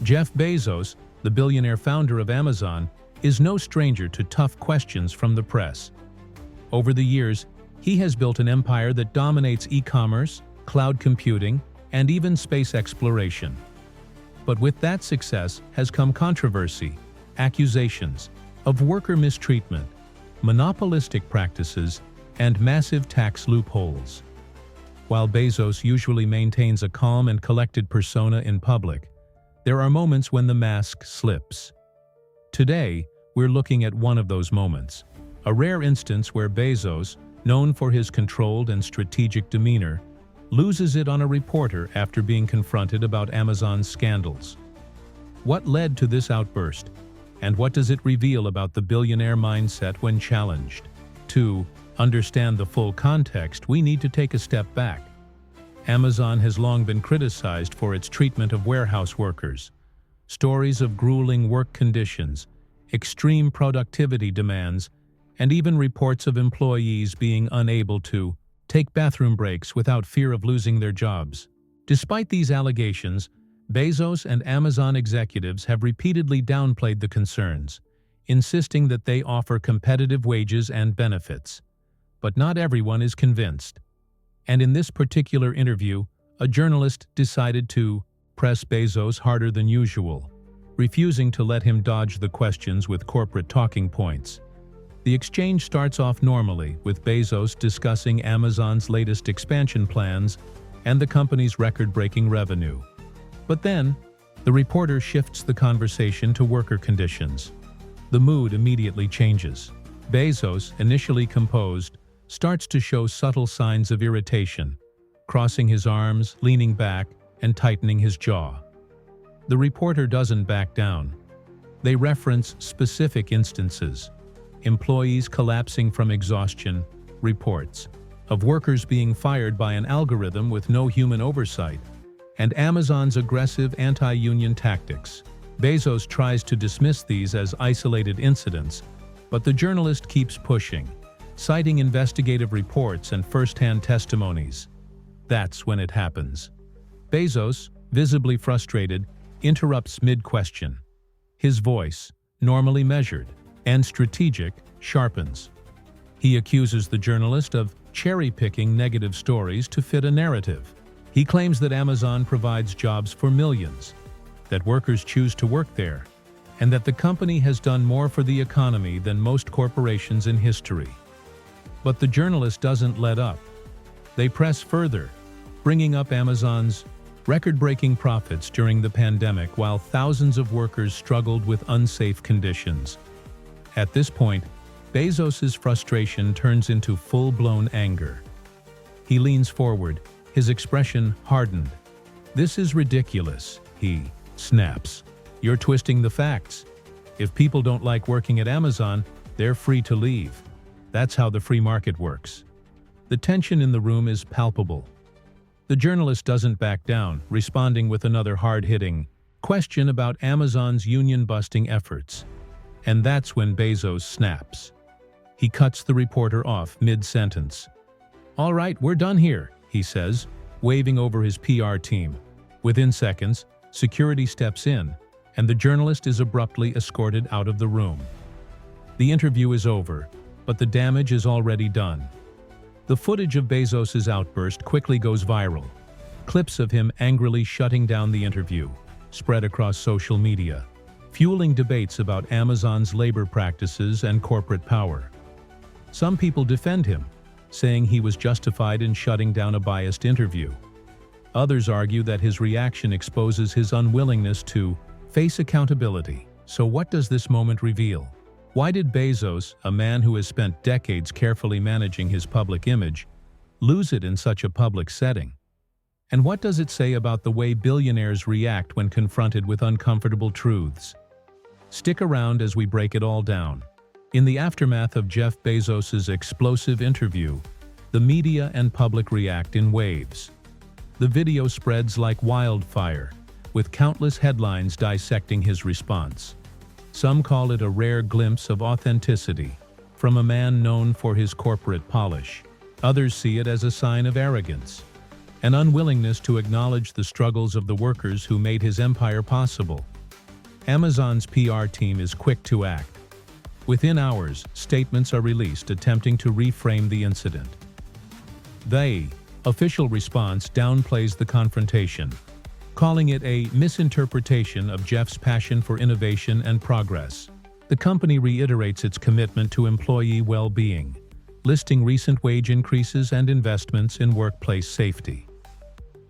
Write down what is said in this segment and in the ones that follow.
Jeff Bezos, the billionaire founder of Amazon, is no stranger to tough questions from the press. Over the years, he has built an empire that dominates e-commerce, cloud computing, and even space exploration. But with that success has come controversy, accusations of worker mistreatment, monopolistic practices, and massive tax loopholes. While Bezos usually maintains a calm and collected persona in public, there are moments when the mask slips. Today, we're looking at one of those moments, a rare instance where Bezos, known for his controlled and strategic demeanor, loses it on a reporter after being confronted about Amazon's scandals. What led to this outburst, and what does it reveal about the billionaire mindset when challenged? To understand the full context, we need to take a step back. Amazon has long been criticized for its treatment of warehouse workers. Stories of grueling work conditions, extreme productivity demands, and even reports of employees being unable to take bathroom breaks without fear of losing their jobs. Despite these allegations, Bezos and Amazon executives have repeatedly downplayed the concerns, insisting that they offer competitive wages and benefits. But not everyone is convinced. And in this particular interview, a journalist decided to press Bezos harder than usual, refusing to let him dodge the questions with corporate talking points. The exchange starts off normally, with Bezos discussing Amazon's latest expansion plans and the company's record-breaking revenue. But then, the reporter shifts the conversation to worker conditions. The mood immediately changes. Bezos, initially composed, starts to show subtle signs of irritation, crossing his arms, leaning back, and tightening his jaw. The reporter doesn't back down. They reference specific instances: employees collapsing from exhaustion, reports of workers being fired by an algorithm with no human oversight, and Amazon's aggressive anti-union tactics. Bezos tries to dismiss these as isolated incidents, but the journalist keeps pushing, citing investigative reports and first-hand testimonies. That's when it happens. Bezos, visibly frustrated, interrupts mid-question. His voice, normally measured and strategic, sharpens. He accuses the journalist of cherry-picking negative stories to fit a narrative. He claims that Amazon provides jobs for millions, that workers choose to work there, and that the company has done more for the economy than most corporations in history. But the journalist doesn't let up. They press further, bringing up Amazon's record-breaking profits during the pandemic while thousands of workers struggled with unsafe conditions. At this point, Bezos's frustration turns into full-blown anger. He leans forward, his expression hardened. "This is ridiculous," he snaps. "You're twisting the facts. If people don't like working at Amazon, they're free to leave. That's how the free market works." The tension in the room is palpable. The journalist doesn't back down, responding with another hard-hitting question about Amazon's union-busting efforts. And that's when Bezos snaps. He cuts the reporter off mid-sentence. "All right, we're done here," he says, waving over his PR team. Within seconds, security steps in, and the journalist is abruptly escorted out of the room. The interview is over, but the damage is already done. The footage of Bezos's outburst quickly goes viral. Clips of him angrily shutting down the interview spread across social media, fueling debates about Amazon's labor practices and corporate power. Some people defend him, saying he was justified in shutting down a biased interview. Others argue that his reaction exposes his unwillingness to face accountability. So what does this moment reveal? Why did Bezos, a man who has spent decades carefully managing his public image, lose it in such a public setting? And what does it say about the way billionaires react when confronted with uncomfortable truths? Stick around as we break it all down. In the aftermath of Jeff Bezos's explosive interview, the media and public react in waves. The video spreads like wildfire, with countless headlines dissecting his response. Some call it a rare glimpse of authenticity from a man known for his corporate polish. Others see it as a sign of arrogance, an unwillingness to acknowledge the struggles of the workers who made his empire possible. Amazon's PR team is quick to act. Within hours, statements are released attempting to reframe the incident. The official response downplays the confrontation, calling it a misinterpretation of Jeff's passion for innovation and progress. The company reiterates its commitment to employee well-being, listing recent wage increases and investments in workplace safety.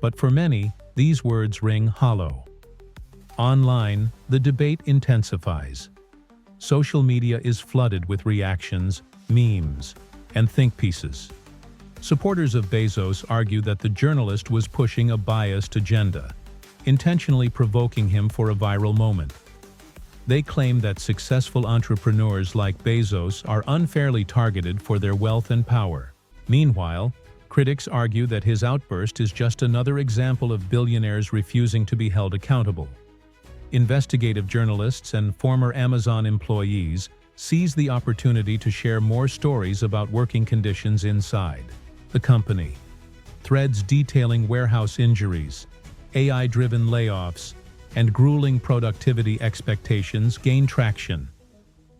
But for many, these words ring hollow. Online, the debate intensifies. Social media is flooded with reactions, memes, and think pieces. Supporters of Bezos argue that the journalist was pushing a biased agenda, intentionally provoking him for a viral moment. They claim that successful entrepreneurs like Bezos are unfairly targeted for their wealth and power. Meanwhile, critics argue that his outburst is just another example of billionaires refusing to be held accountable. Investigative journalists and former Amazon employees seize the opportunity to share more stories about working conditions inside the company. Threads detailing warehouse injuries, AI-driven layoffs, and grueling productivity expectations gain traction.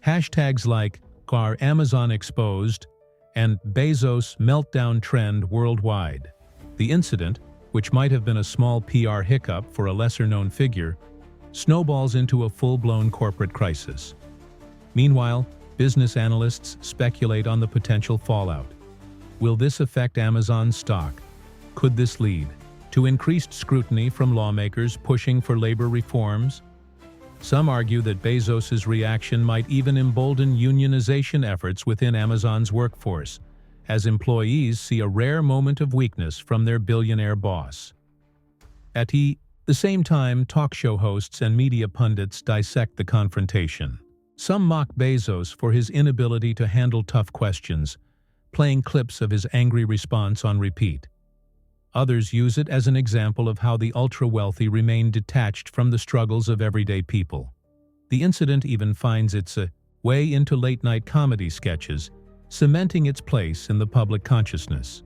Hashtags like #Amazon Exposed and Bezos Meltdown trend worldwide. The incident, which might have been a small PR hiccup for a lesser-known figure, snowballs into a full-blown corporate crisis. Meanwhile, business analysts speculate on the potential fallout. Will this affect Amazon's stock? Could this lead to increased scrutiny from lawmakers pushing for labor reforms? Some argue that Bezos's reaction might even embolden unionization efforts within Amazon's workforce, as employees see a rare moment of weakness from their billionaire boss. At the same time, talk show hosts and media pundits dissect the confrontation. Some mock Bezos for his inability to handle tough questions, playing clips of his angry response on repeat. Others use it as an example of how the ultra-wealthy remain detached from the struggles of everyday people. The incident even finds its way into late-night comedy sketches, cementing its place in the public consciousness.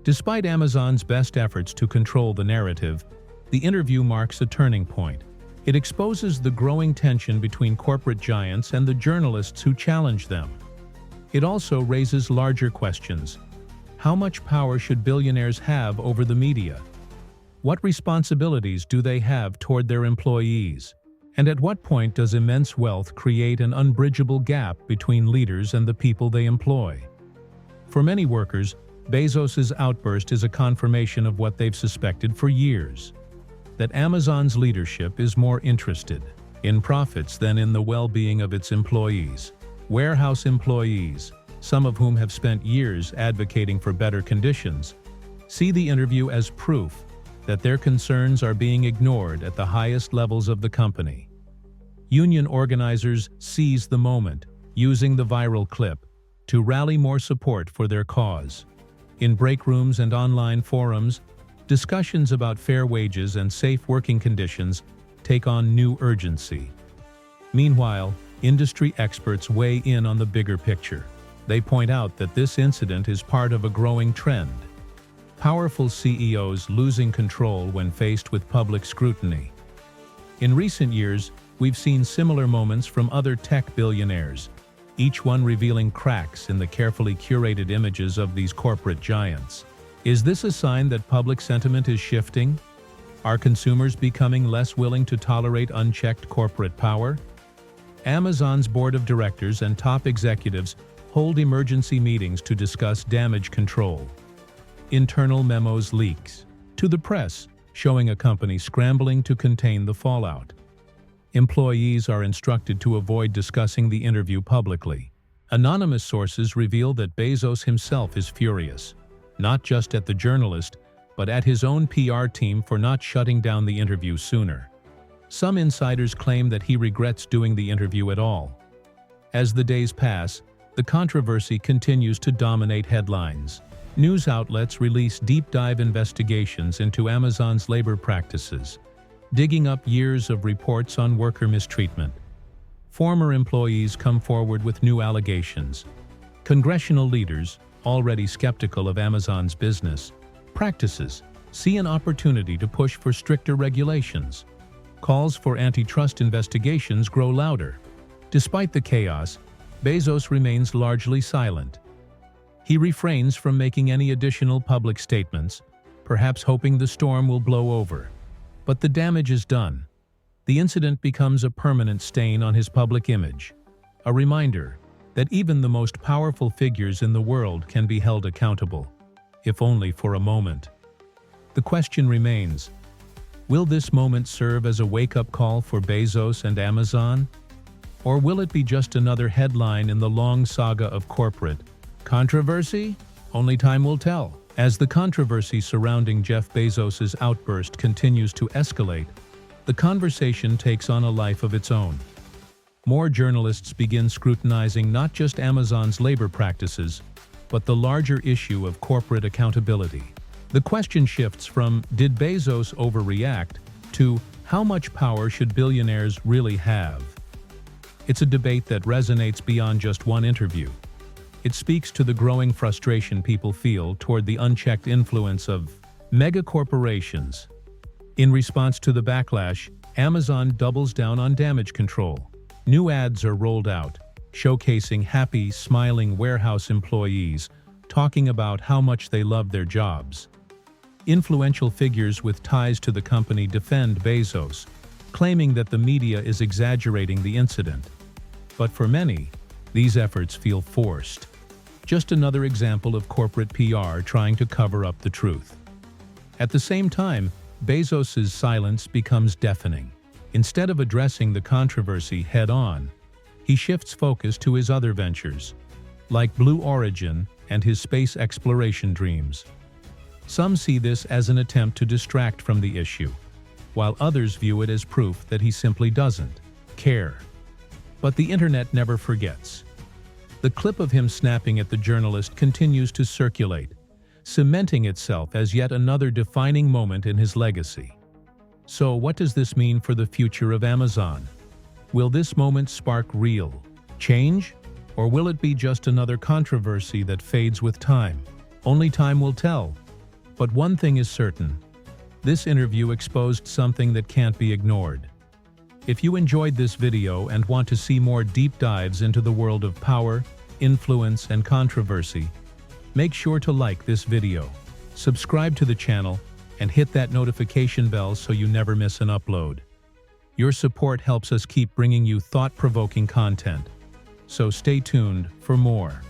Despite Amazon's best efforts to control the narrative, the interview marks a turning point. It exposes the growing tension between corporate giants and the journalists who challenge them. It also raises larger questions. How much power should billionaires have over the media? What responsibilities do they have toward their employees? And at what point does immense wealth create an unbridgeable gap between leaders and the people they employ? For many workers, Bezos's outburst is a confirmation of what they've suspected for years: that Amazon's leadership is more interested in profits than in the well-being of its employees. Warehouse employees, some of whom have spent years advocating for better conditions, see the interview as proof that their concerns are being ignored at the highest levels of the company. Union organizers seize the moment, using the viral clip to rally more support for their cause. In break rooms and online forums, discussions about fair wages and safe working conditions take on new urgency. Meanwhile, industry experts weigh in on the bigger picture. They point out that this incident is part of a growing trend: powerful CEOs losing control when faced with public scrutiny. In recent years, we've seen similar moments from other tech billionaires, each one revealing cracks in the carefully curated images of these corporate giants. Is this a sign that public sentiment is shifting? Are consumers becoming less willing to tolerate unchecked corporate power? Amazon's board of directors and top executives hold emergency meetings to discuss damage control. Internal memos leaks to the press, showing a company scrambling to contain the fallout. Employees are instructed to avoid discussing the interview publicly. Anonymous sources reveal that Bezos himself is furious, not just at the journalist, but at his own PR team for not shutting down the interview sooner. Some insiders claim that he regrets doing the interview at all. As the days pass, the controversy continues to dominate headlines. News outlets release deep-dive investigations into Amazon's labor practices, digging up years of reports on worker mistreatment. Former employees come forward with new allegations. Congressional leaders, already skeptical of Amazon's business practices, see an opportunity to push for stricter regulations. calls for antitrust investigations grow louder. Despite the chaos, Bezos remains largely silent. He refrains from making any additional public statements, perhaps hoping the storm will blow over. But the damage is done. The incident becomes a permanent stain on his public image, a reminder that even the most powerful figures in the world can be held accountable, if only for a moment. The question remains, will this moment serve as a wake-up call for Bezos and Amazon? Or will it be just another headline in the long saga of corporate controversy? Only time will tell. As the controversy surrounding Jeff Bezos' outburst continues to escalate, the conversation takes on a life of its own. More journalists begin scrutinizing not just Amazon's labor practices, but the larger issue of corporate accountability. The question shifts from "Did Bezos overreact?" to "How much power should billionaires really have?" It's a debate that resonates beyond just one interview. It speaks to the growing frustration people feel toward the unchecked influence of mega-corporations. In response to the backlash, Amazon doubles down on damage control. New ads are rolled out, showcasing happy, smiling warehouse employees, talking about how much they love their jobs. Influential figures with ties to the company defend Bezos, claiming that the media is exaggerating the incident. But for many, these efforts feel forced. Just another example of corporate PR trying to cover up the truth. At the same time, Bezos' silence becomes deafening. Instead of addressing the controversy head-on, he shifts focus to his other ventures, like Blue Origin and his space exploration dreams. Some see this as an attempt to distract from the issue, while others view it as proof that he simply doesn't care. But the internet never forgets. The clip of him snapping at the journalist continues to circulate, cementing itself as yet another defining moment in his legacy. So, what does this mean for the future of Amazon? Will this moment spark real change, or will it be just another controversy that fades with time? Only time will tell. But one thing is certain: this interview exposed something that can't be ignored. If you enjoyed this video and want to see more deep dives into the world of power, influence, and controversy, make sure to like this video, subscribe to the channel, and hit that notification bell so you never miss an upload. Your support helps us keep bringing you thought-provoking content, so stay tuned for more.